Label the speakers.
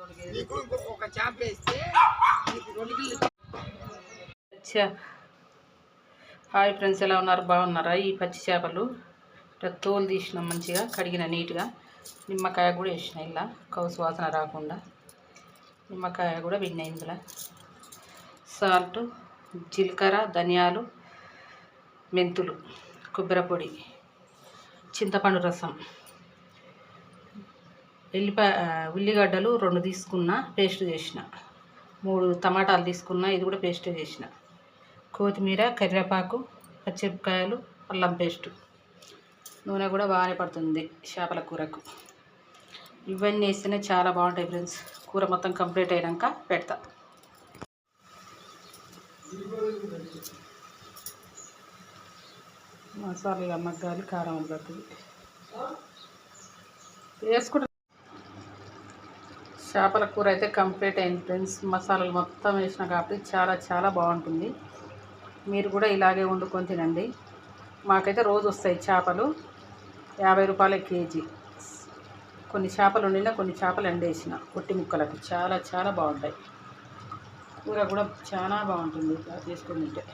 Speaker 1: ఒక చేప వేస్తే
Speaker 2: హాయ్ ఫ్రెండ్స్, ఎలా ఉన్నారు? బాగున్నారా? ఈ పచ్చి చేపలు తోలు తీసినాం, మంచిగా కడిగిన నీట్గా. నిమ్మకాయ కూడా వేసిన, ఇలా కౌసు వాసన రాకుండా నిమ్మకాయ కూడా విన్నా. ఇందులో సాల్ట్, జీలకర్ర, ధనియాలు, మెంతులు, కొబ్బరి పొడి, చింతపండు రసం, ఉల్లిగడ్డలు 2 తీసుకున్న, పేస్ట్ చేసిన. 3 టమాటాలు తీసుకున్న, ఇది కూడా పేస్ట్ చేసిన. కొత్తిమీర, కరివేపాకు, పచ్చిమిరపకాయలు, అల్లం పేస్టు. నూనె కూడా బాగానే పడుతుంది చేపల కూరకు. ఇవన్నీ వేస్తేనే చాలా బాగుంటాయి ఫ్రెండ్స్. కూర మొత్తం కంప్లీట్ అయినాక పెడతా. మసాలా మగ్గాలి, కారం పడుతుంది వేసుకుంటా. చేపల కూర అయితే కంప్లీట్ అయింది ఫ్రెండ్స్. మసాలాలు మొత్తం వేసిన కాబట్టి చాలా చాలా బాగుంటుంది. మీరు కూడా ఇలాగే వండుకొని తినండి. మాకైతే రోజు వస్తాయి చేపలు, 50 రూపాయల కేజీ. కొన్ని చేపలు ఉండినా కొన్ని చేపలు ఎండేసిన పొట్టి ముక్కలకు. చాలా చాలా బాగుంటాయి. కూర కూడా చాలా బాగుంటుంది చేసుకొని తింటే.